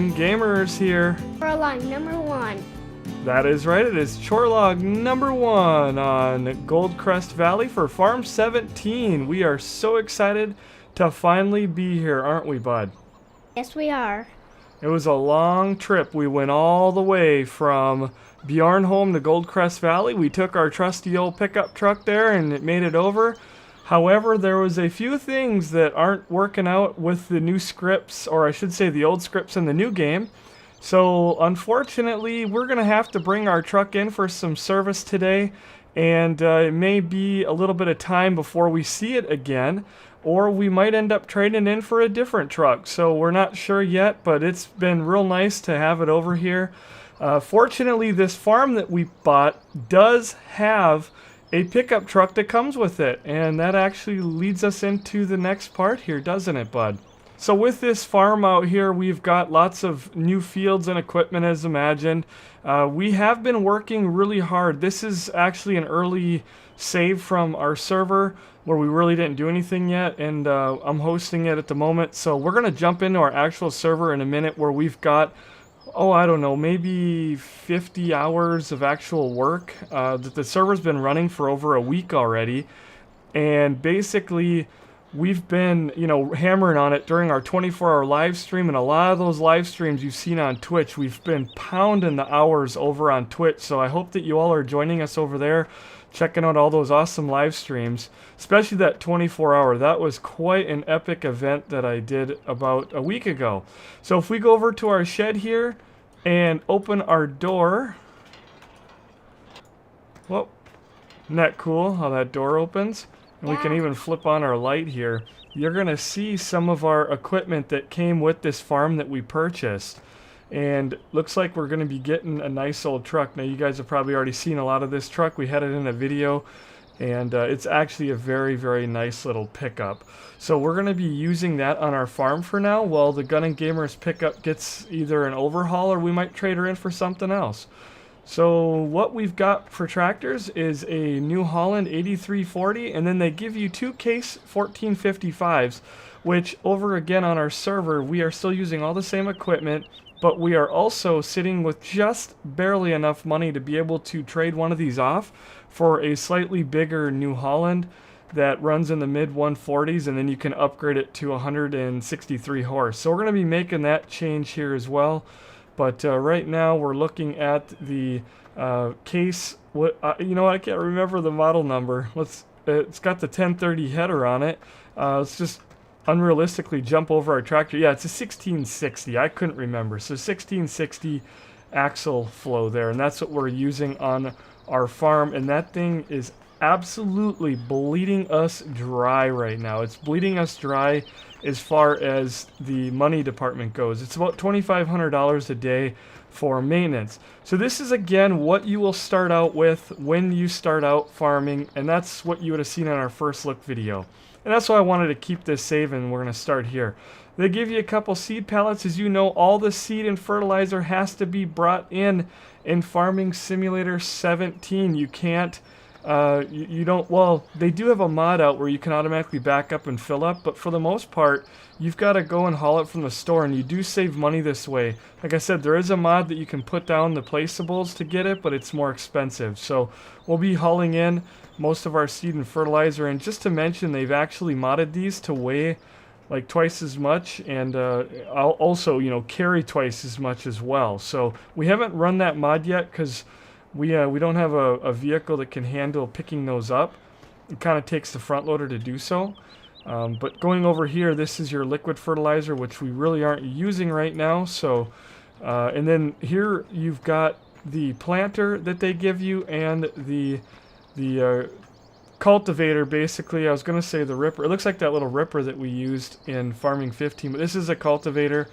Gun Gamers here. Chorlog number 1. That is right, it is Chorlog number 1 on Goldcrest Valley for Farm 17. We are so excited to finally be here, aren't we, bud? Yes, we are. It was a long trip. We went all the way from Bjornholm to Goldcrest Valley. We took our trusty old pickup truck there and it made it over. However, there was a few things that aren't working out with the new scripts, or I should say the old scripts in the new game. So unfortunately, we're going to have to bring our truck in for some service today, and it may be a little bit of time before we see it again, or we might end up trading in for a different truck. So we're not sure yet, but it's been real nice to have it over here. Fortunately, this farm that we bought does have a pickup truck that comes with it, and that actually leads us into the next part here, doesn't it, bud? So with this farm out here, we've got lots of new fields and equipment as imagined. We have been working really hard. This is actually an early save from our server where we really didn't do anything yet, and I'm hosting it at the moment. So we're going to jump into our actual server in a minute where we've got, oh, I don't know, maybe 50 hours of actual work. The server's been running for over a week already, and basically we've been, hammering on it during our 24-hour live stream, and a lot of those live streams you've seen on Twitch, we've been pounding the hours over on Twitch, so I hope that you all are joining us over there, checking out all those awesome live streams, especially that 24-hour. That was quite an epic event that I did about a week ago. So if we go over to our shed here and open our door, whoa, isn't that cool how that door opens? And we can even flip on our light here. You're going to see some of our equipment that came with this farm that we purchased. And looks like we're going to be getting a nice old truck. Now you guys have probably already seen a lot of this truck. We had it in a video. And it's actually a very, very nice little pickup. So we're going to be using that on our farm for now while the Gun and Gamers pickup gets either an overhaul or we might trade her in for something else. So what we've got for tractors is a New Holland 8340, and then they give you two Case 1455s, which over again on our server, we are still using all the same equipment, but we are also sitting with just barely enough money to be able to trade one of these off for a slightly bigger New Holland that runs in the mid 140s, and then you can upgrade it to 163 horse. So we're going to be making that change here as well. But right now we're looking at the Case. I can't remember the model number. It's got the 1030 header on it. Let's just unrealistically jump over our tractor. Yeah, it's a 1660. I couldn't remember. So 1660 axle flow there, and that's what we're using on our farm. And that thing is absolutely bleeding us dry right now. It's bleeding us dry as far as the money department goes. It's about $2,500 a day for maintenance. So this is again what you will start out with when you start out farming, and that's what you would have seen in our first look video. And that's why I wanted to keep this save, and we're going to start here. They give you a couple seed pallets. As you know, all the seed and fertilizer has to be brought in Farming Simulator 17. You can't you don't, well, they do have a mod out where you can automatically back up and fill up, but for the most part, you've got to go and haul it from the store, and you do save money this way. Like I said, there is a mod that you can put down the placeables to get it, but it's more expensive. So we'll be hauling in most of our seed and fertilizer, and just to mention, they've actually modded these to weigh like twice as much, and I'll also, carry twice as much as well. So we haven't run that mod yet because we don't have a vehicle that can handle picking those up. It kind of takes the front loader to do so. But going over here, this is your liquid fertilizer, which we really aren't using right now. So, and then here you've got the planter that they give you and the cultivator, basically. I was going to say the ripper. It looks like that little ripper that we used in Farming 15, but this is a cultivator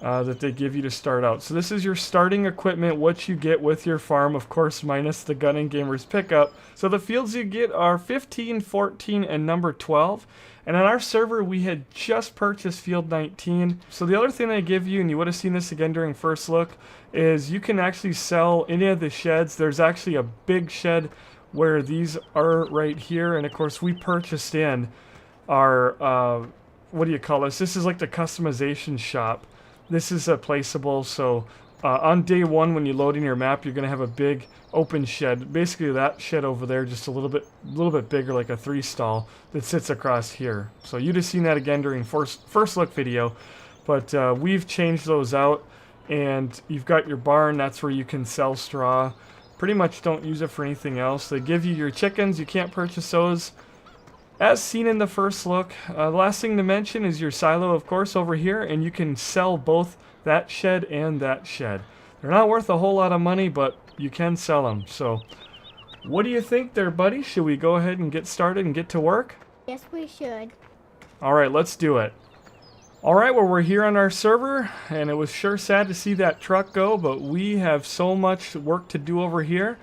that they give you to start out. So this is your starting equipment, what you get with your farm, of course, minus the Gun and Gamers pickup. So the fields you get are 15, 14, and number 12. And on our server, we had just purchased field 19. So the other thing they give you, and you would have seen this again during first look, is you can actually sell any of the sheds. There's actually a big shed where these are right here. And of course, we purchased in our, what do you call this? This is like the customization shop. this is placeable, so on day one when you load in your map, you're going to have a big open shed. Basically that shed over there, just a little bit bigger, like a 3-stall that sits across here. So you'd have seen that again during first look video, but we've changed those out. And you've got your barn, that's where you can sell straw. Pretty much don't use it for anything else. They give you your chickens, you can't purchase those. As seen in the first look, the last thing to mention is your silo, of course, over here, and you can sell both that shed and that shed. They're not worth a whole lot of money, but you can sell them. So, what do you think there, buddy? Should we go ahead and get started and get to work? Yes, we should. Alright, let's do it. Alright, well, we're here on our server, and it was sure sad to see that truck go, but we have so much work to do over here.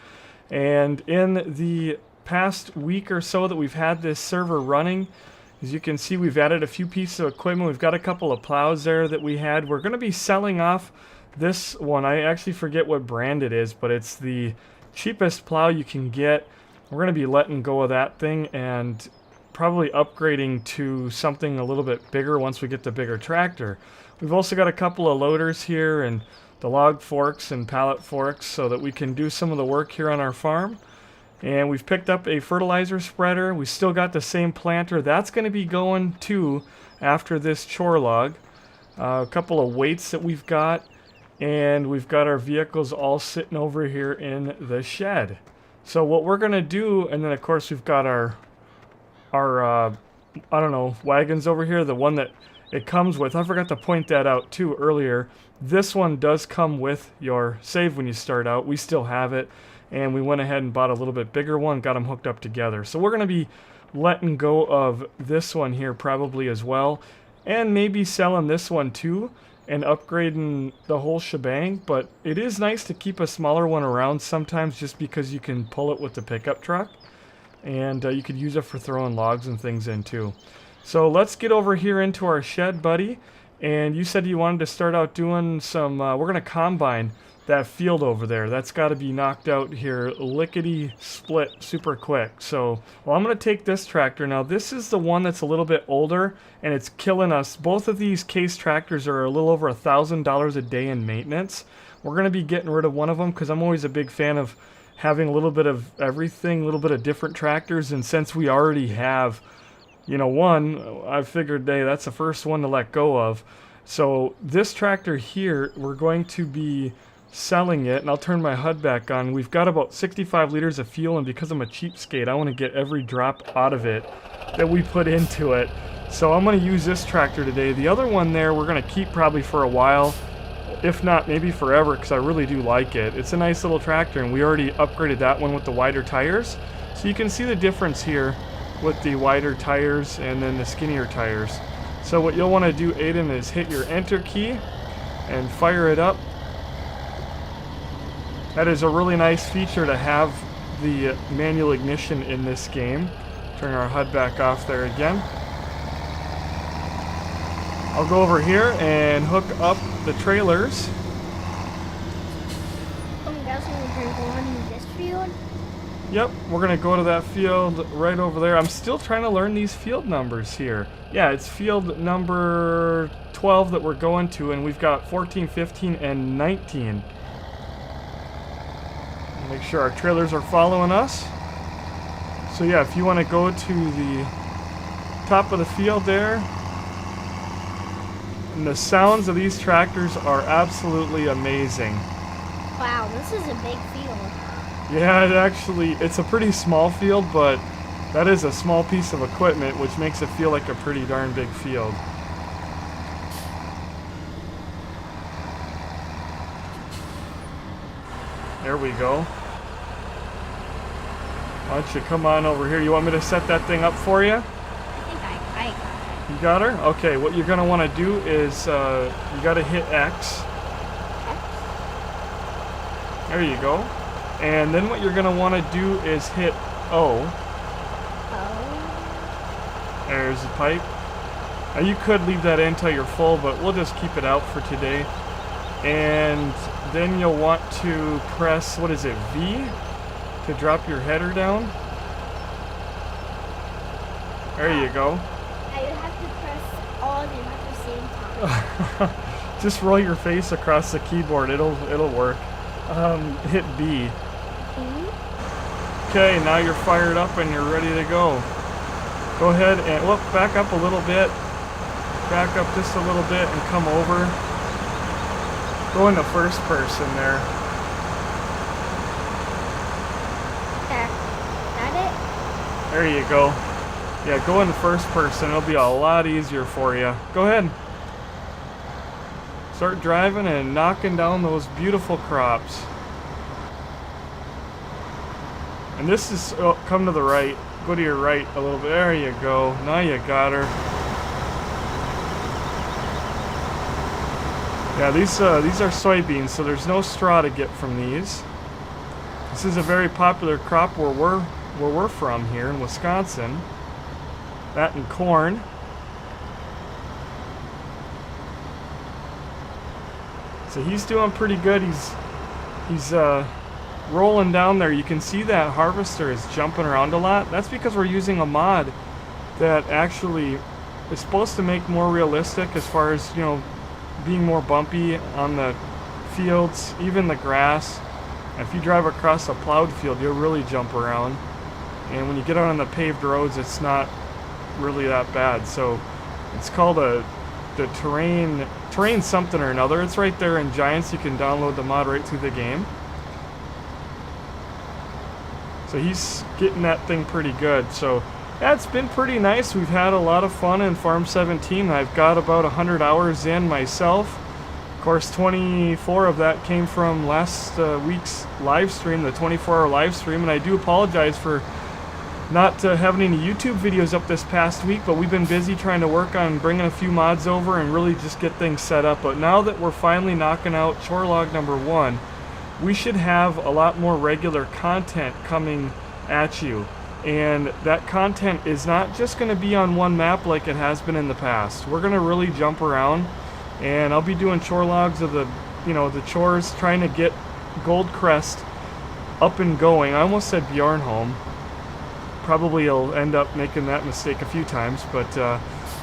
And in the past week or so that we've had this server running, as you can see, we've added a few pieces of equipment. We've got a couple of plows there that we had. We're going to be selling off this one. I actually forget what brand it is, but it's the cheapest plow you can get. We're going to be letting go of that thing and probably upgrading to something a little bit bigger once we get the bigger tractor. We've also got a couple of loaders here and the log forks and pallet forks so that we can do some of the work here on our farm. And we've picked up a fertilizer spreader. We still got the same planter. That's going to be going too after this chore log. A couple of weights that we've got, and we've got our vehicles all sitting over here in the shed. So what we're going to do, and then of course we've got our I don't know, wagons over here, the one that it comes with. I forgot to point that out too earlier. This one does come with your save when you start out. We still have it, and we went ahead and bought a little bit bigger one, got them hooked up together. So we're going to be letting go of this one here probably as well, and maybe selling this one too and upgrading the whole shebang. But it is nice to keep a smaller one around sometimes just because you can pull it with the pickup truck. And you could use it for throwing logs and things in too. So let's get over here into our shed, buddy. And you said you wanted to start out doing some, we're going to combine that field over there. That's got to be knocked out here lickety split super quick. So, well, I'm going to take this tractor. Now this is the one that's a little bit older and it's killing us. Both of these Case tractors are a little over $1,000 a day in maintenance. We're going to be getting rid of one of them because I'm always a big fan of having a little bit of everything, a little bit of different tractors. And since we already have, you know, one, I figured, hey, that's the first one to let go of. So this tractor here, we're going to be selling it, and I'll turn my HUD back on. We've got about 65 liters of fuel, and because I'm a cheapskate, I want to get every drop out of it that we put into it. So I'm going to use this tractor today. The other one there, we're going to keep probably for a while. If not, maybe forever, because I really do like it. It's a nice little tractor, and we already upgraded that one with the wider tires. So you can see the difference here with the wider tires and then the skinnier tires. So what you'll want to do, Aiden, is hit your enter key and fire it up. That is a really nice feature to have the manual ignition in this game. Turn our HUD back off there again. I'll go over here and hook up the trailers. I'm guessing we're going to this field. Yep, we're going to go to that field right over there. I'm still trying to learn these field numbers here. Yeah, it's field number 12 that we're going to, and we've got 14, 15, and 19. Make sure our trailers are following us. So yeah, if you want to go to the top of the field there, and the sounds of these tractors are absolutely amazing. Wow, this is a big field. Yeah, it's a pretty small field, but that is a small piece of equipment, which makes it feel like a pretty darn big field. There we go. Why don't you come on over here? You want me to set that thing up for you? I think I got it. You got her? Okay, what you're going to want to do is you got to hit X. There you go. And then what you're going to want to do is hit O. Oh. There's the pipe. Now you could leave that in until you're full, but we'll just keep it out for today. And then you'll want to press, what is it, V? To drop your header down. There you go. Now you have to press all of them at the same time. Just roll your face across the keyboard. It'll work. Hit B. Okay, now you're fired up and you're ready to go. Go ahead and back up a little bit. Back up just a little bit and come over. Go into first person there. Okay. That There you go. Yeah, go into first person. It'll be a lot easier for you. Go ahead. Start driving and knocking down those beautiful crops. And this is, come to the right. Go to your right a little bit. There you go. Now you got her. Yeah, these are soybeans, so there's no straw to get from these. This is a very popular crop where we're from here in Wisconsin. That and corn. So he's doing pretty good. He's rolling down there. You can see that harvester is jumping around a lot. That's because we're using a mod that actually is supposed to make more realistic as far as, you know, being more bumpy on the fields, even the grass. If you drive across a plowed field, you'll really jump around. And when you get out on the paved roads, it's not really that bad. So it's called the terrain something or another. It's right there in Giants. You can download the mod right through the game. So he's getting that thing pretty good. So yeah, it's been pretty nice. We've had a lot of fun in Farm 17. I've got about 100 hours in myself. Of course, 24 of that came from last week's live stream, the 24-hour live stream. And I do apologize for not having any YouTube videos up this past week, but we've been busy trying to work on bringing a few mods over and really just get things set up. But now that we're finally knocking out chore log number 1, we should have a lot more regular content coming at you. And that content is not just going to be on one map like it has been in the past. We're going to really jump around, and I'll be doing chore logs of the chores, trying to get Goldcrest up and going. I almost said Bjornholm. Probably will end up making that mistake a few times, but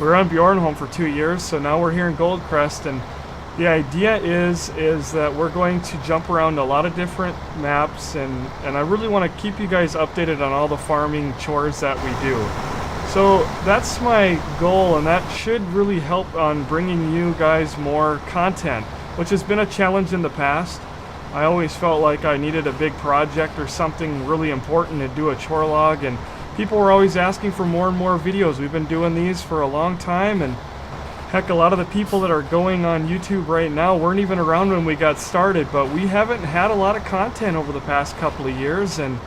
we're on Bjornholm for 2 years, so now we're here in Goldcrest, and the idea is that we're going to jump around a lot of different maps, and I really want to keep you guys updated on all the farming chores that we do. So that's my goal, and that should really help on bringing you guys more content, which has been a challenge in the past. I always felt like I needed a big project or something really important to do a chore log, and people were always asking for more and more videos. We've been doing these for a long time, and heck, a lot of the people that are going on YouTube right now weren't even around when we got started, but we haven't had a lot of content over the past couple of years, and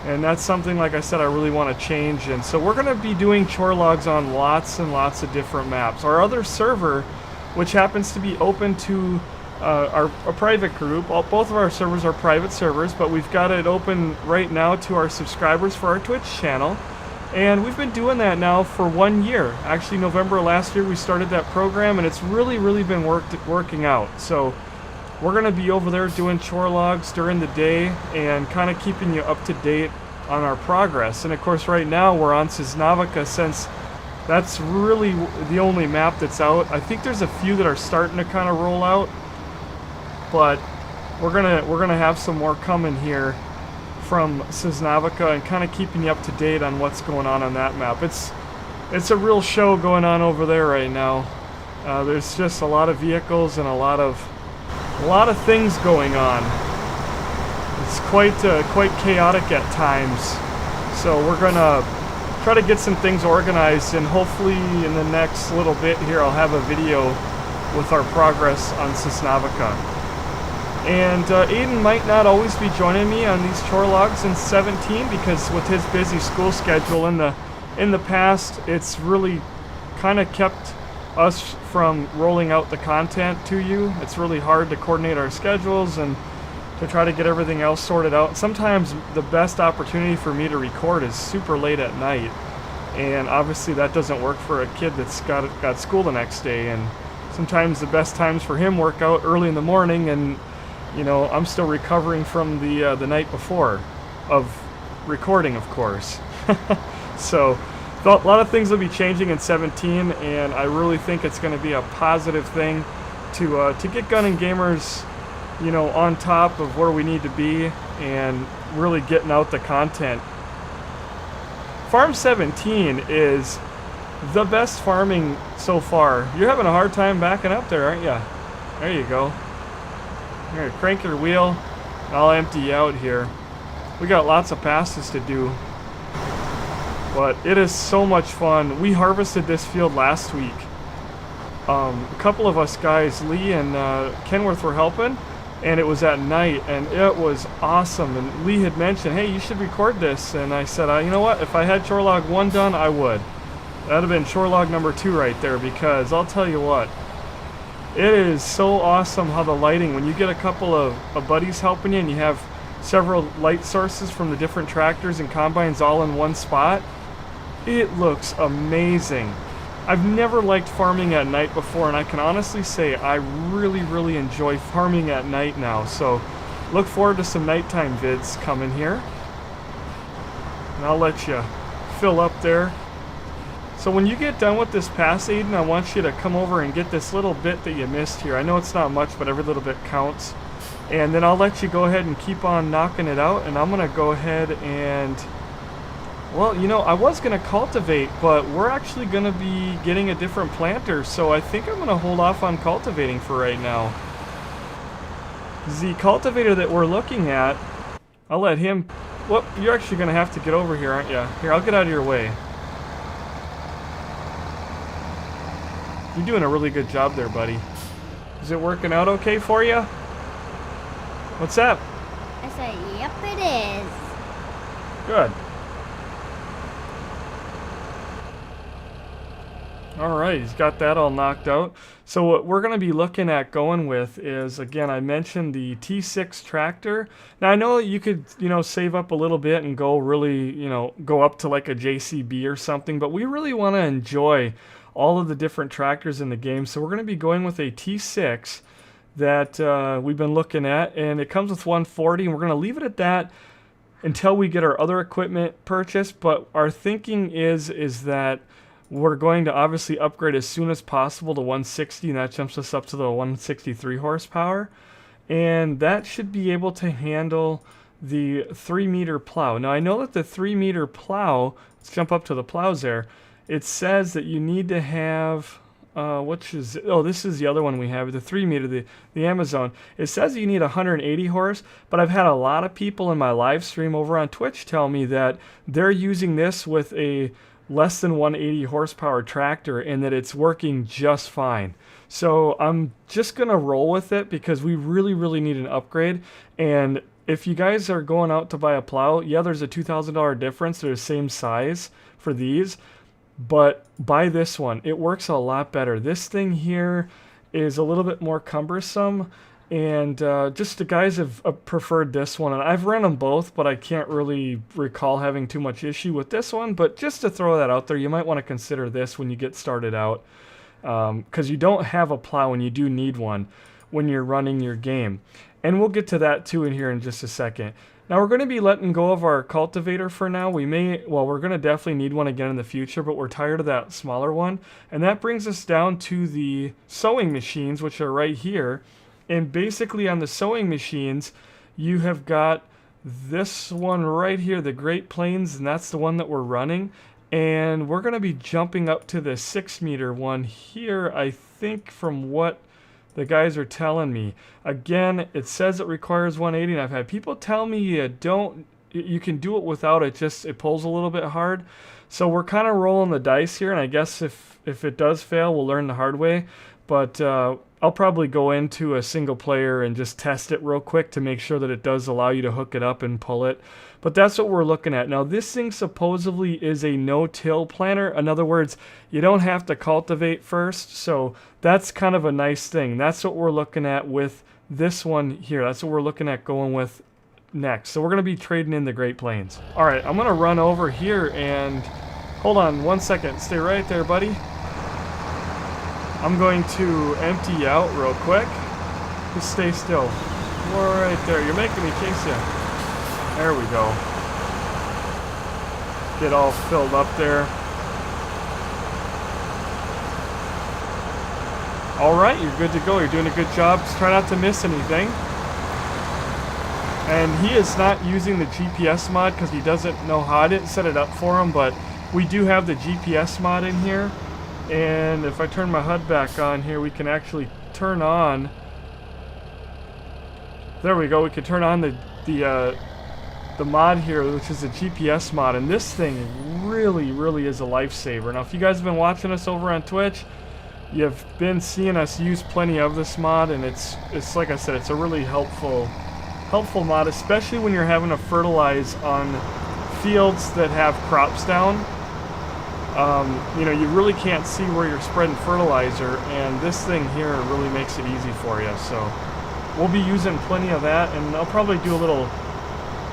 that's something, like I said, I really want to change. And so we're going to be doing chore logs on lots and lots of different maps. Our other server, which happens to be open to our private group, both of our servers are private servers, but we've got it open right now to our subscribers for our Twitch channel. And we've been doing that now for 1 year. Actually, November last year we started that program, and it's really been working out. So we're going to be over there doing chore logs during the day and kind of keeping you up to date on our progress. And of course, right now we're on Sisnavika, since that's really the only map that's out. I think there's a few that are starting to kind of roll out, but we're gonna have some more coming here from Sisnavika and kind of keeping you up to date on what's going on that map. It's a real show going on over there right now. There's just a lot of vehicles and a lot of things going on. It's quite chaotic at times. So we're gonna try to get some things organized, and hopefully in the next little bit here I'll have a video with our progress on Sisnavika. And Aiden might not always be joining me on these chore logs in 17, because with his busy school schedule in the past, it's really kind of kept us from rolling out the content to you. It's really hard to coordinate our schedules and to try to get everything else sorted out. Sometimes the best opportunity for me to record is super late at night, and obviously that doesn't work for a kid that's got school the next day. And sometimes the best times for him work out early in the morning, and you know, I'm still recovering from the night before of recording, of course. So a lot of things will be changing in 17, and I really think it's going to be a positive thing. to get Gun and Gamers, you know, on top of where we need to be and really getting out the content. Farm 17 is the best farming so far. You're having a hard time backing up there, aren't you? There you go. Here, crank your wheel. I'll empty you out here. We got lots of passes to do, but it is so much fun. We harvested this field last week. A couple of us guys, Lee and Kenworth, were helping, and it was at night, and it was awesome. And Lee had mentioned, hey, you should record this, and I said, you know what, if I had shore log 1 done, I would. That'd have been shore log number 2 right there, because I'll tell you what, it is so awesome how the lighting, when you get a couple of buddies helping you and you have several light sources from the different tractors and combines all in one spot, it looks amazing. I've never liked farming at night before, and I can honestly say I really, really enjoy farming at night now. So look forward to some nighttime vids coming here. And I'll let you fill up there. So when you get done with this pass, Aiden, I want you to come over and get this little bit that you missed here. I know it's not much, but every little bit counts. And then I'll let you go ahead and keep on knocking it out, and I'm going to go ahead and... Well, you know, I was going to cultivate, but we're actually going to be getting a different planter, so I think I'm going to hold off on cultivating for right now. The cultivator that we're looking at, I'll let him... Well, you're actually going to have to get over here, aren't you? Here, I'll get out of your way. You're doing a really good job there, buddy. Is it working out okay for you? What's up? I said, yep, it is. Good. Alright, he's got that all knocked out. So what we're going to be looking at going with is, again, I mentioned the T6 tractor. Now I know you could, you know, save up a little bit and go really, you know, go up to like a JCB or something, but we really want to enjoy all of the different tractors in the game. So we're going to be going with a T6 that we've been looking at, and it comes with 140, and we're going to leave it at that until we get our other equipment purchased. But our thinking is that we're going to obviously upgrade as soon as possible to 160, and that jumps us up to the 163 horsepower. And that should be able to handle the 3-meter plow. Now I know that the 3-meter plow, let's jump up to the plows there, it says that you need to have, this is the other one we have, the 3-meter, the Amazon. It says you need 180 horse, but I've had a lot of people in my live stream over on Twitch tell me that they're using this with a less than 180 horsepower tractor and that it's working just fine. So I'm just going to roll with it because we really, really need an upgrade. And if you guys are going out to buy a plow, yeah, there's a $2,000 difference. They're the same size for these, but buy this one. It works a lot better. This thing here is a little bit more cumbersome, and just the guys have preferred this one, and I've run them both, but I can't really recall having too much issue with this one. But just to throw that out there, you might want to consider this when you get started out, because you don't have a plow and you do need one when you're running your game. And we'll get to that too in here in just a second. Now we're going to be letting go of our cultivator for now. We're going to definitely need one again in the future, but we're tired of that smaller one. And that brings us down to the sewing machines, which are right here. And basically on the sewing machines, you have got this one right here, the Great Plains, and that's the one that we're running. And we're going to be jumping up to the 6-meter one here, I think, from what the guys are telling me. Again, it says it requires 180, and I've had people tell me you can do it without it, just it pulls a little bit hard. So we're kind of rolling the dice here, and I guess if it does fail, we'll learn the hard way. But I'll probably go into a single player and just test it real quick to make sure that it does allow you to hook it up and pull it. But that's what we're looking at. Now this thing supposedly is a no-till planter. In other words, you don't have to cultivate first. So that's kind of a nice thing. That's what we're looking at with this one here. That's what we're looking at going with next. So we're going to be trading in the Great Plains. All right, I'm going to run over here and hold on 1 second. Stay right there, buddy. I'm going to empty you out real quick. Just stay still. Right there. You're making me chase you. There we go. Get all filled up there. Alright, you're good to go. You're doing a good job. Just try not to miss anything. And he is not using the GPS mod because he doesn't know how. I didn't set it up for him, but we do have the GPS mod in here. And if I turn my HUD back on here, we can actually turn on... There we go. We can turn on the mod here, which is the GPS mod. And this thing really, really is a lifesaver. Now, if you guys have been watching us over on Twitch, you've been seeing us use plenty of this mod, and it's like I said, it's a really helpful mod, especially when you're having to fertilize on fields that have crops down. You know, you really can't see where you're spreading fertilizer, and this thing here really makes it easy for you. So we'll be using plenty of that, and I'll probably do a little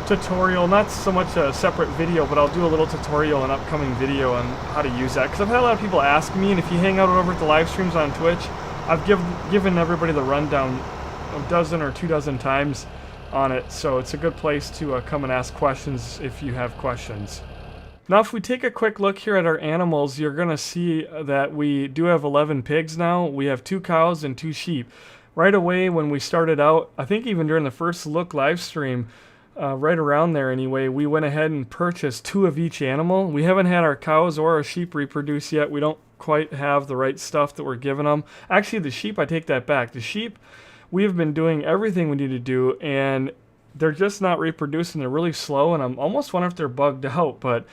tutorial, not so much a separate video, but I'll do a little tutorial, an upcoming video on how to use that, because I've had a lot of people ask me, and if you hang out over at the live streams on Twitch, I've given everybody the rundown a dozen or 2 dozen times on it, so it's a good place to come and ask questions if you have questions. Now, if we take a quick look here at our animals, you're going to see that we do have 11 pigs now. We have 2 cows and 2 sheep. Right away when we started out, I think even during the first look live stream, right around there anyway, we went ahead and purchased 2 of each animal. We haven't had our cows or our sheep reproduce yet. We don't quite have the right stuff that we're giving them. Actually, the sheep, I take that back. The sheep, we have been doing everything we need to do, and they're just not reproducing. They're really slow, and I'm almost wondering if they're bugged out. But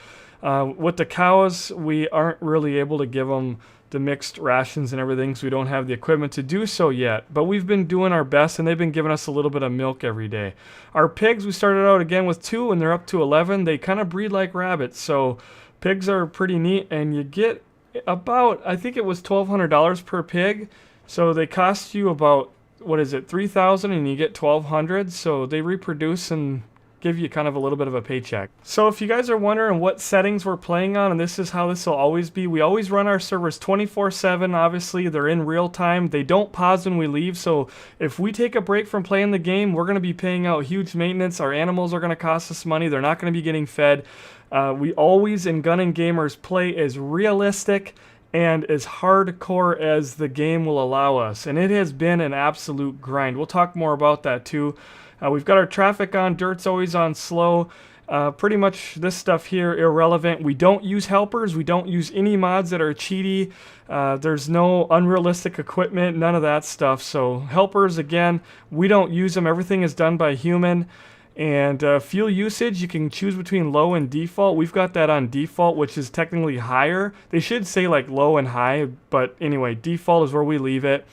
with the cows, we aren't really able to give them the mixed rations and everything, so we don't have the equipment to do so yet. But we've been doing our best, and they've been giving us a little bit of milk every day. Our pigs, we started out again with 2, and they're up to 11. They kind of breed like rabbits, so pigs are pretty neat, and you get about, I think it was $1,200 per pig. So they cost you about, what is it, $3,000, and you get $1,200. So they reproduce and give you kind of a little bit of a paycheck. So if you guys are wondering what settings we're playing on, and this is how this will always be, we always run our servers 24/7. Obviously, they're in real time. They don't pause when we leave. So if we take a break from playing the game, we're going to be paying out huge maintenance. Our animals are going to cost us money. They're not going to be getting fed. We always, in Gunning Gamers, play as realistic and as hardcore as the game will allow us. And it has been an absolute grind. We'll talk more about that too. We've got our traffic on, dirt's always on slow. Pretty much this stuff here, irrelevant. We don't use helpers. We don't use any mods that are cheaty. There's no unrealistic equipment, none of that stuff. So helpers, again, we don't use them. Everything is done by human. And fuel usage, you can choose between low and default. We've got that on default, which is technically higher. They should say like low and high, but anyway, default is where we leave it.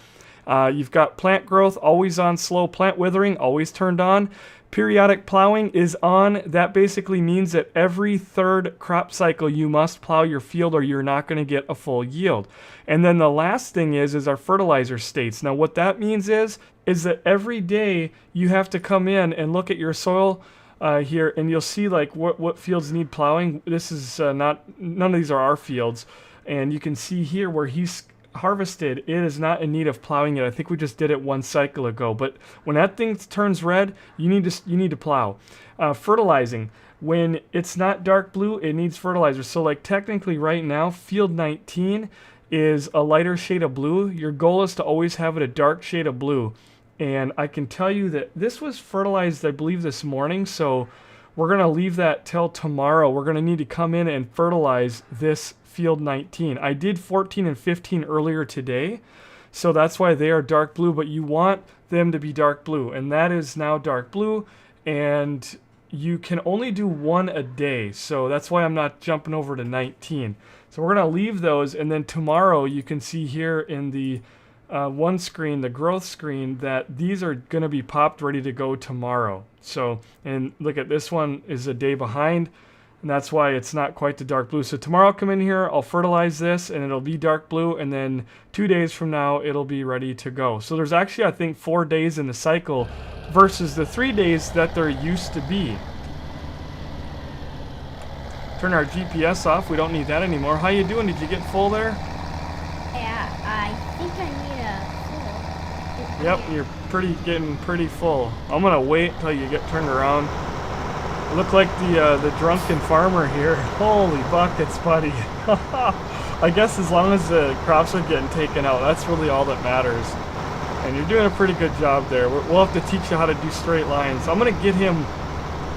You've got plant growth, always on slow. Plant withering, always turned on. Periodic plowing is on. That basically means that every 3rd crop cycle you must plow your field or you're not going to get a full yield. And then the last thing is our fertilizer states. Now what that means is that every day you have to come in and look at your soil here, and you'll see like what fields need plowing. This is none of these are our fields. And you can see here where he's harvested, it is not in need of plowing yet. I think we just did it 1 cycle ago. But when that thing turns red, you need to plow. Fertilizing, when it's not dark blue, it needs fertilizer. So like technically right now, field 19 is a lighter shade of blue. Your goal is to always have it a dark shade of blue. And I can tell you that this was fertilized, I believe, this morning. So we're going to leave that till tomorrow. We're going to need to come in and fertilize this field 19. I did 14 and 15 earlier today, so that's why they are dark blue, but you want them to be dark blue, and that is now dark blue, and you can only do 1 a day, so that's why I'm not jumping over to 19. So we're going to leave those, and then tomorrow you can see here in the one screen, the growth screen, that these are going to be popped ready to go tomorrow. So, and look at this one is a day behind, and that's why it's not quite the dark blue. So tomorrow I'll come in here, I'll fertilize this, and it'll be dark blue, and then 2 days from now it'll be ready to go. So there's actually, I think, 4 days in the cycle versus the 3 days that there used to be. Turn our GPS off, we don't need that anymore. How you doing? Did you get full there? Yeah, I think I need a full. Yep, you're getting pretty full. I'm gonna wait till you get turned around. Look like the drunken farmer here. Holy buckets, buddy. I guess as long as the crops are getting taken out, that's really all that matters. And you're doing a pretty good job there. We'll have to teach you how to do straight lines. I'm going to get him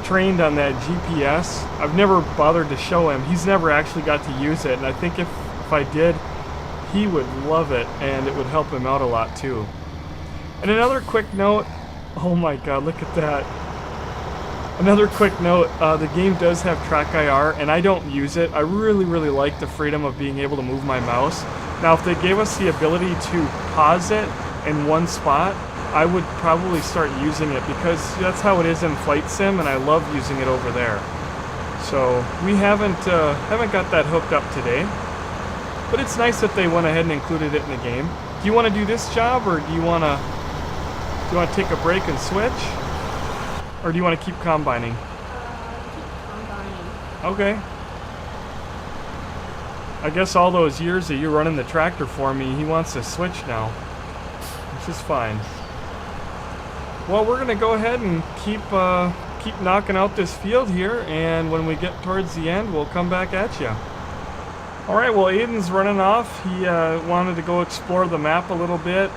trained on that GPS. I've never bothered to show him. He's never actually got to use it. And I think if I did, he would love it. And it would help him out a lot too. And another quick note. Oh my god, look at that. Another quick note, the game does have Track IR, and I don't use it. I really, really like the freedom of being able to move my mouse. Now, if they gave us the ability to pause it in one spot, I would probably start using it, because that's how it is in Flight Sim, and I love using it over there. So, we haven't got that hooked up today. But it's nice that they went ahead and included it in the game. Do you want to do this job, or do you want to take a break and switch? Or do you want to keep combining? Keep combining. Okay. I guess all those years that you're running the tractor for me, he wants to switch now. Which is fine. Well, we're going to go ahead and keep knocking out this field here, and when we get towards the end, we'll come back at you. Alright, well, Aiden's running off. He wanted to go explore the map a little bit.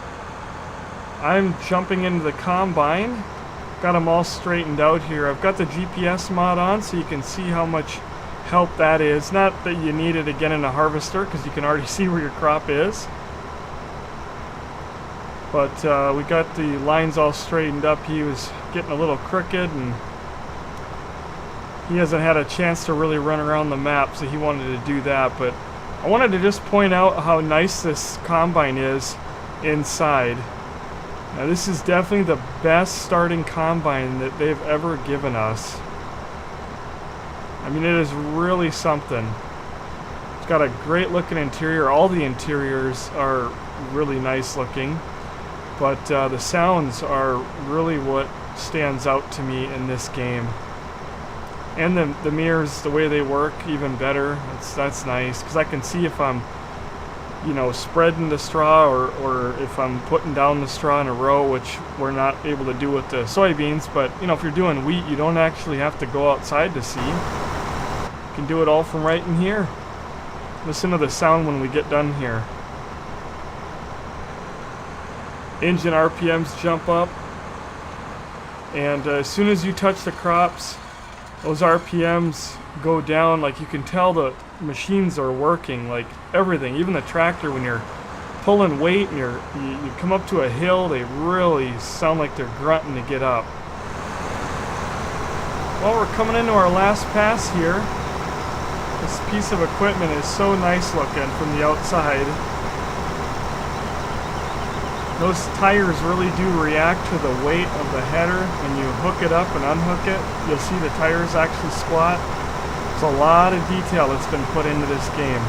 I'm jumping into the combine. Got them all straightened out here. I've got the GPS mod on so you can see how much help that is. Not that you need it again in a harvester, because you can already see where your crop is. But we got the lines all straightened up. He was getting a little crooked, and he hasn't had a chance to really run around the map, so he wanted to do that. But I wanted to just point out how nice this combine is inside. Now, this is definitely the best starting combine that they've ever given us. I mean, it is really something. It's got a great looking interior. All the interiors are really nice looking. But the sounds are really what stands out to me in this game. And the mirrors, the way they work, even better. That's nice, because I can see if I'm spreading the straw or if I'm putting down the straw in a row, which we're not able to do with the soybeans. But if you're doing wheat, you don't actually have to go outside to see. You can do it all from right in here. Listen to the sound when we get done here. Engine RPMs jump up, and as soon as you touch the crops, those RPMs go down. Like, you can tell the machines are working, like everything, even the tractor. When you're pulling weight and you come up to a hill, they really sound like they're grunting to get up. Well, we're coming into our last pass here. This piece of equipment is so nice looking from the outside. Those tires really do react to the weight of the header. When you hook it up and unhook it, you'll see the tires actually squat. There's a lot of detail that's been put into this game.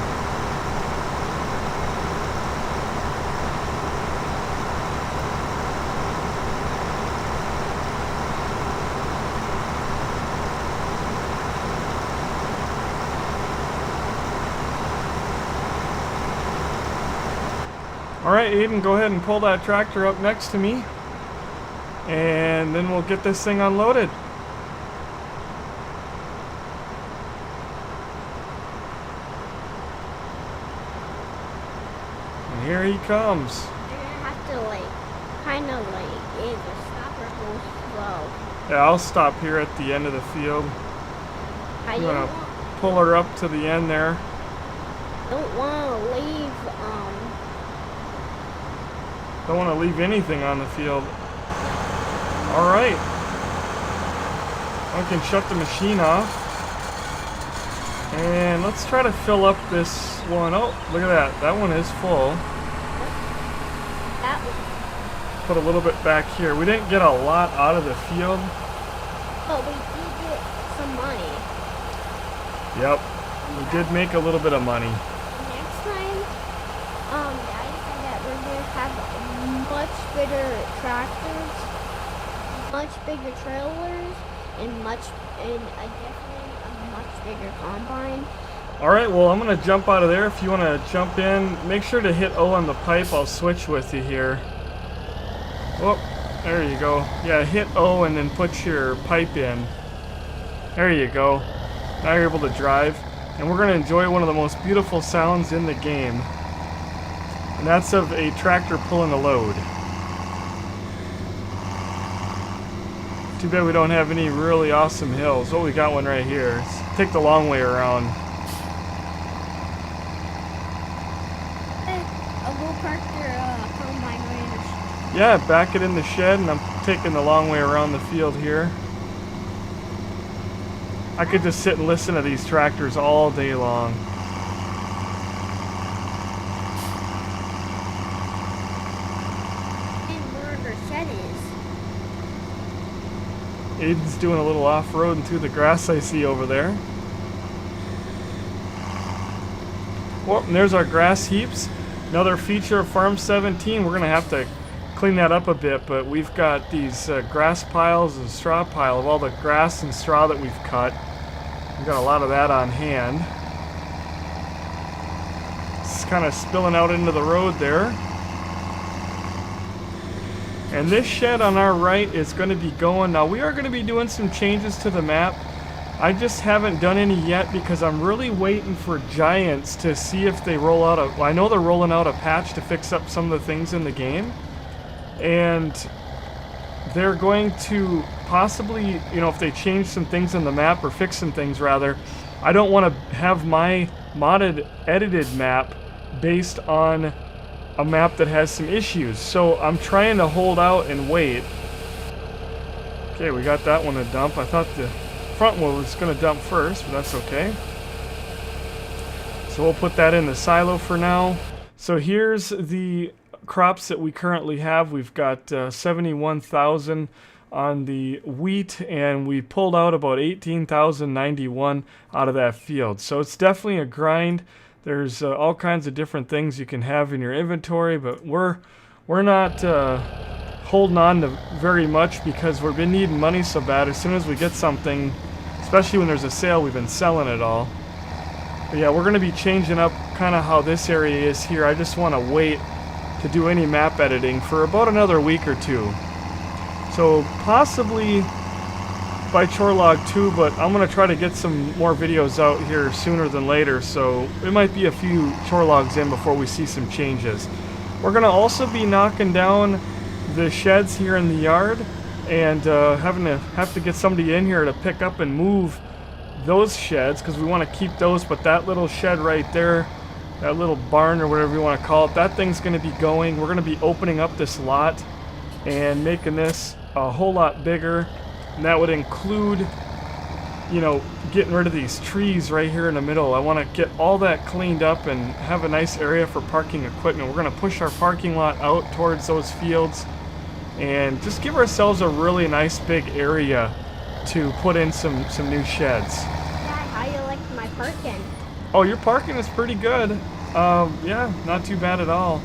Alright, Aiden, go ahead and pull that tractor up next to me, and then we'll get this thing unloaded. And here he comes. You're gonna have to either stop or go slow. Yeah, I'll stop here at the end of the field. I I'm gonna pull her up to the end there. don't want to leave. Don't want to leave anything on the field. Alright. I can shut the machine off. And let's try to fill up this one. Oh, look at that. That one is full. That was, Put a little bit back here. We didn't get a lot out of the field. but we did get some money. Yep. We did make a little bit of money. Next time, Daddy said that we're gonna have much bigger tractors, much bigger trailers, and definitely a much bigger combine. Alright, well, I'm going to jump out of there. If you want to jump in, make sure to hit O on the pipe. I'll switch with you here. Oh, there you go. Yeah, hit O and then put your pipe in. There you go. Now you're able to drive. And we're going to enjoy one of the most beautiful sounds in the game. And that's of a tractor pulling a load. Too bad we don't have any really awesome hills. Oh, we got one right here. Let's take the long way around. I'll go park your combine right in the shed. Yeah, back it in the shed, and I'm taking the long way around the field here. I could just sit and listen to these tractors all day long. And where the shed is. Aiden's doing a little off-roading through the grass I see over there. Well, and there's our grass heaps. Another feature of Farm 17. We're going to have to clean that up a bit, but we've got these grass piles and straw pile of all the grass and straw that we've cut. We've got a lot of that on hand. It's kind of spilling out into the road there. And this shed on our right is going to be going. Now we are going to be doing some changes to the map. I just haven't done any yet because I'm really waiting for Giants to see if they roll out a... Well, I know they're rolling out a patch to fix up some of the things in the game. And they're going to possibly, you know, if they change some things in the map or fix some things rather, I don't want to have my modded edited map based on a map that has some issues. So I'm trying to hold out and wait. Okay, we got that one to dump. I thought the front one was going to dump first, but that's okay. So we'll put that in the silo for now. So here's the crops that we currently have. We've got 71,000 on the wheat, and we pulled out about 18,091 out of that field. So it's definitely a grind. There's all kinds of different things you can have in your inventory, but we're not holding on to very much because we've been needing money so bad. As soon as we get something, especially when there's a sale, we've been selling it all. But yeah, we're going to be changing up kind of how this area is here. I just want to wait to do any map editing for about another week or two. So possibly by Chorlog 2, but I'm going to try to get some more videos out here sooner than later, so it might be a few Chorlogs in before we see some changes. We're going to also be knocking down the sheds here in the yard and have to get somebody in here to pick up and move those sheds because we want to keep those, but that little shed right there, that little barn or whatever you want to call it, that thing's going to be going. We're going to be opening up this lot and making this a whole lot bigger, and that would include, you know, getting rid of these trees right here in the middle. I want to get all that cleaned up and have a nice area for parking equipment. We're going to push our parking lot out towards those fields and just give ourselves a really nice big area to put in some new sheds. Dad, how you like my parking? Oh, your parking is pretty good. Yeah, not too bad at all.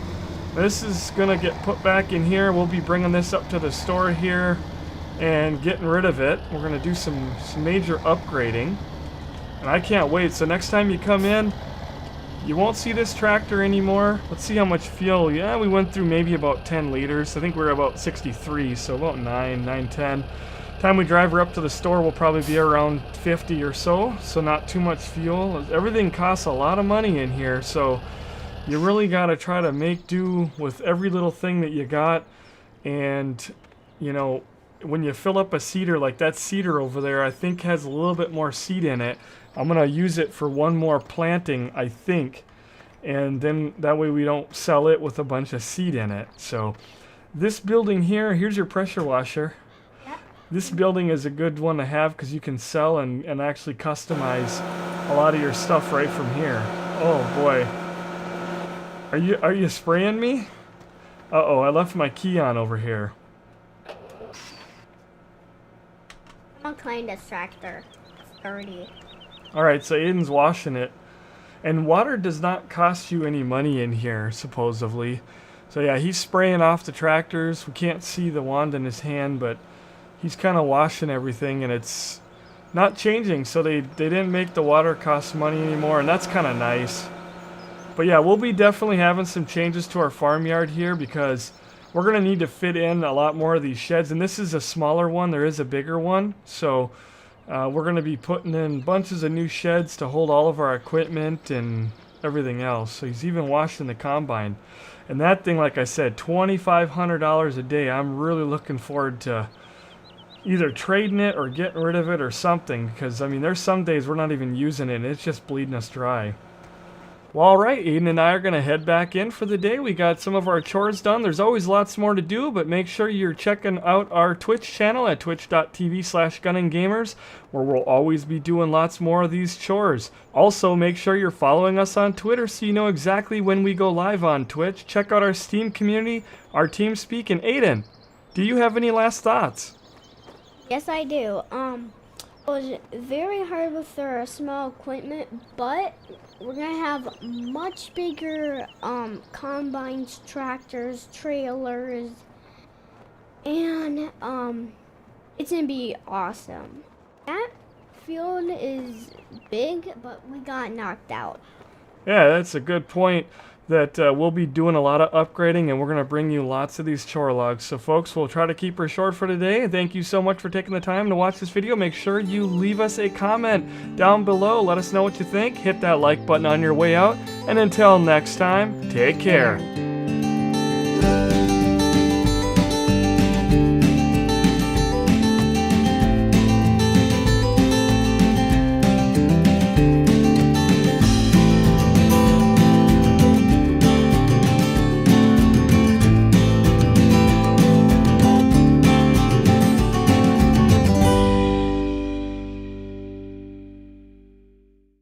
This is gonna get put back in here. We'll be bringing this up to the store here and getting rid of it. We're gonna do some major upgrading, and I can't wait. So next time you come in, you won't see this tractor anymore. Let's see how much fuel. Yeah, we went through maybe about 10 liters. I think we're about 63, so about 10. Time we drive her up to the store, we'll probably be around 50 or so, so not too much fuel. Everything costs a lot of money in here, so you really got to try to make do with every little thing that you got. And, you know, when you fill up a seeder, like that seeder over there, I think has a little bit more seed in it. I'm going to use it for one more planting, I think, and then that way we don't sell it with a bunch of seed in it. So this building here, here's your pressure washer. This building is a good one to have because you can sell and actually customize a lot of your stuff right from here. Oh boy. Are you spraying me? Uh-oh, I left my key on over here. I'm gonna clean this tractor. It's dirty. Alright, so Aiden's washing it. And water does not cost you any money in here, supposedly. So yeah, he's spraying off the tractors. We can't see the wand in his hand, but he's kind of washing everything, and it's not changing, so they didn't make the water cost money anymore, and that's kind of nice. But yeah, we'll be definitely having some changes to our farmyard here because we're going to need to fit in a lot more of these sheds, and this is a smaller one. There is a bigger one, so We're going to be putting in bunches of new sheds to hold all of our equipment and everything else. So he's even washing the combine. And that thing, like I said, $2,500 a day. I'm really looking forward to either trading it or getting rid of it or something. Because, I mean, there's some days we're not even using it and it's just bleeding us dry. Well, alright, Aiden and I are going to head back in for the day. We got some of our chores done. There's always lots more to do, but make sure you're checking out our Twitch channel at twitch.tv/gunandgamers, where we'll always be doing lots more of these chores. Also, make sure you're following us on Twitter so you know exactly when we go live on Twitch. Check out our Steam community, our TeamSpeak, and Aiden, do you have any last thoughts? Yes, I do. It was very hard with our small equipment, but we're gonna have much bigger combines, tractors, trailers, and it's gonna be awesome. That field is big, but we got knocked out. Yeah, that's a good point. That we'll be doing a lot of upgrading, and we're going to bring you lots of these chore logs. So folks, we'll try to keep her short for today. Thank you so much for taking the time to watch this video. Make sure you leave us a comment down below. Let us know what you think. Hit that like button on your way out. And until next time, take care.